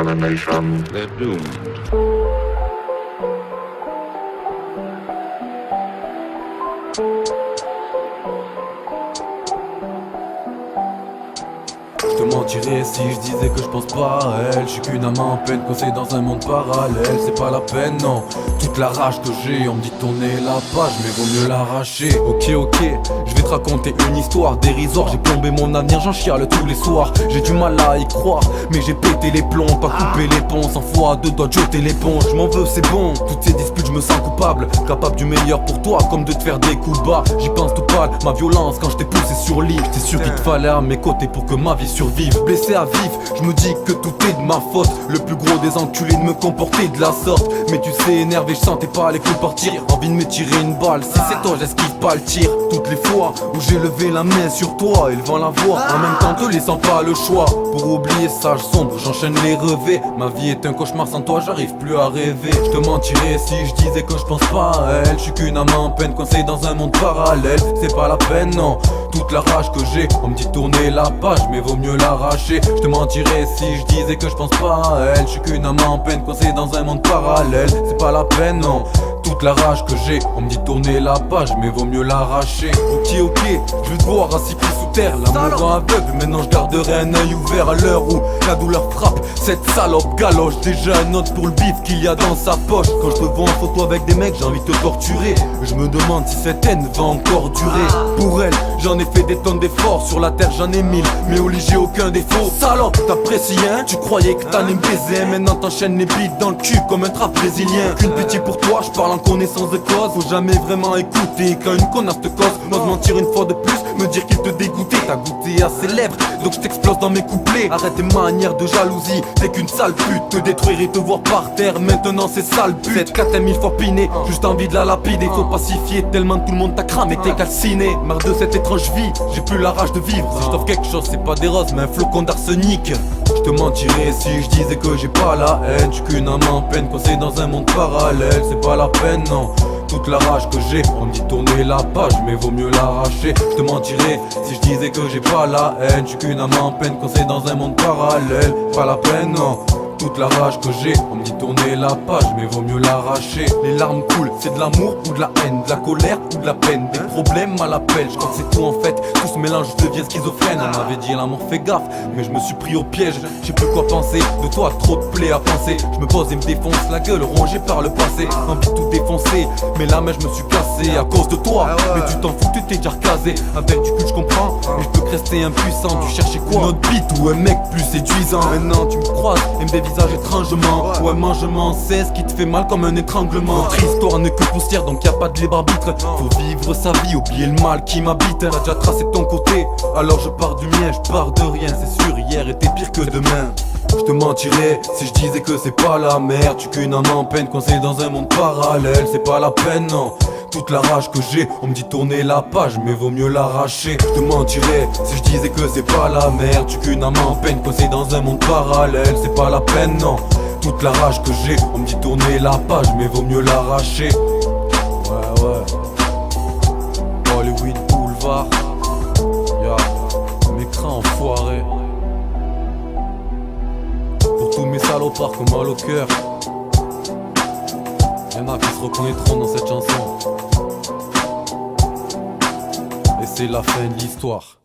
Animation. They're doomed. Je te mentirais si je disais que je pense pas à elle. Je suis qu'une âme en peine coincée dans un monde parallèle. C'est pas la peine, non. Toute la rage que j'ai, on me dit de tourner la page, mais vaut mieux l'arracher. Ok, je vais te raconter une histoire dérisoire. J'ai plombé mon avenir, j'en chiale tous les soirs. J'ai du mal à y croire, mais j'ai pété les plombs. Pas couper les ponts, 100 fois à deux doigts de jeter l'éponge. Je m'en veux, c'est bon. Toutes ces disputes, je me sens coupable. Capable du meilleur pour toi, comme de te faire des coups bas. J'y pense tout pâle, ma violence quand je t'ai poussé sur lit. J'étais sûr qu'il te fallait à mes côtés pour que ma vie survive. Blessé à vif, je me dis que tout est de ma faute. Le plus gros des enculés de me comporter de la sorte. Mais tu sais, énervé, je sentais pas les coups partir. Envie de me tirer une balle, si c'est toi j'esquive pas le tir. Toutes les fois où j'ai levé la main sur toi, élevant la voix, en même temps te laissant pas le choix. Pour oublier sage sombre, j'enchaîne les revers. Ma vie est un cauchemar, sans toi j'arrive plus à rêver. Je te mentirais si je disais que je pense pas à elle. Je suis qu'une âme en peine coincée dans un monde parallèle. C'est pas la peine, non. Toute la rage que j'ai, on me dit tourner la page, mais vaut mieux l'arracher. Je te mentirais si je disais que je pense pas à elle. Je suis qu'une âme en peine coincée dans un monde parallèle. C'est pas la peine, non. Toute la rage que j'ai, on me dit tourner la page, mais vaut mieux l'arracher. Ok, je veux te voir assis pris sous terre. L'amour rend aveugle, maintenant je garderai un œil ouvert à l'heure où la douleur frappe. Cette salope galoche, déjà un note pour le bif qu'il y a dans sa poche. Quand je te vois en photo avec des mecs, j'ai envie de te torturer. Je me demande si cette haine va encore durer. Pour elle, j'en ai fait des tonnes d'efforts. Sur la terre j'en ai 1000, mais au lit j'ai aucun défaut. Salope, t'apprécies hein? Tu croyais que t'allais me baiser, maintenant t'enchaînes les bites dans le cul comme un trap brésilien. Qu'une pitié pour toi, je parle en connaissance de cause. Faut jamais vraiment écouter quand une connasse te cause. N'ose mentir une fois de plus, me dire qu'il te dégoûtait. T'as goûté à ses lèvres, donc je t'explose dans mes couplets. Arrête tes manières de jalousie, t'es qu'une sale pute. Te détruire et te voir par terre, maintenant c'est sale but. Cette 4000 fois pinée, juste envie de la lapider. Faut pacifier tellement tout le monde t'a cramé, t'es calciné. Marre de cette étrange vie, j'ai plus la rage de vivre. Si je t'offre quelque chose, c'est pas des roses, mais un flocon d'arsenic. Je te mentirais si je disais que j'ai pas la haine. J'suis qu'une âme en peine coincée dans un monde parallèle. C'est pas la peine, non. Toute la rage que j'ai, on me dit tourner la page, mais vaut mieux l'arracher. Je te mentirais si je disais que j'ai pas la haine. J'suis qu'une âme en peine coincée dans un monde parallèle. Pas la peine, non. Toute la rage que j'ai, on me dit tourner la page, mais vaut mieux l'arracher. Les larmes coulent, c'est de l'amour ou de la haine, de la colère ou de la peine, des problèmes à l'appel. Je crois que c'est tout en fait, tout ce mélange devient schizophrène. On m'avait dit l'amour fait gaffe, mais je me suis pris au piège. Je sais plus quoi penser, de toi trop de plaies à penser. Je me pose et me défonce la gueule rongée par le passé. Envie de tout défoncer, mais là mais je me suis cassé à cause de toi. Mais tu t'en fous, tu t'es déjà recasé. Avec du cul je comprends, mais je peux que rester impuissant. Tu cherchais quoi? Une autre bite ou un mec plus séduisant. Maintenant tu me croises et me visage étrangement. Ouais, mangement, c'est ce qui te fait mal comme un étranglement. Notre histoire n'est que poussière, donc y a pas de libre arbitre. Faut vivre sa vie, oublier le mal qui m'habite. T'as déjà tracé ton côté, alors je pars du mien. Je pars de rien, c'est sûr, hier était pire que demain. Je te mentirais si je disais que c'est pas la merde. Tu qu'une âme en peine coincée dans un monde parallèle. C'est pas la peine, non. Toute la rage que j'ai, on me dit tourner la page, mais vaut mieux l'arracher. Je te mentirais si je disais que c'est pas la merde. Tu qu'une âme en peine coincée dans un monde parallèle. C'est pas la peine, non. Toute la rage que j'ai, on me dit tourner la page, mais vaut mieux l'arracher. Ouais. Hollywood Boulevard. Mes crins enfoirés. Pour tous mes salopards qui ont mal au cœur. Y'en a qui se reconnaîtront dans cette chanson. Et c'est la fin de l'histoire.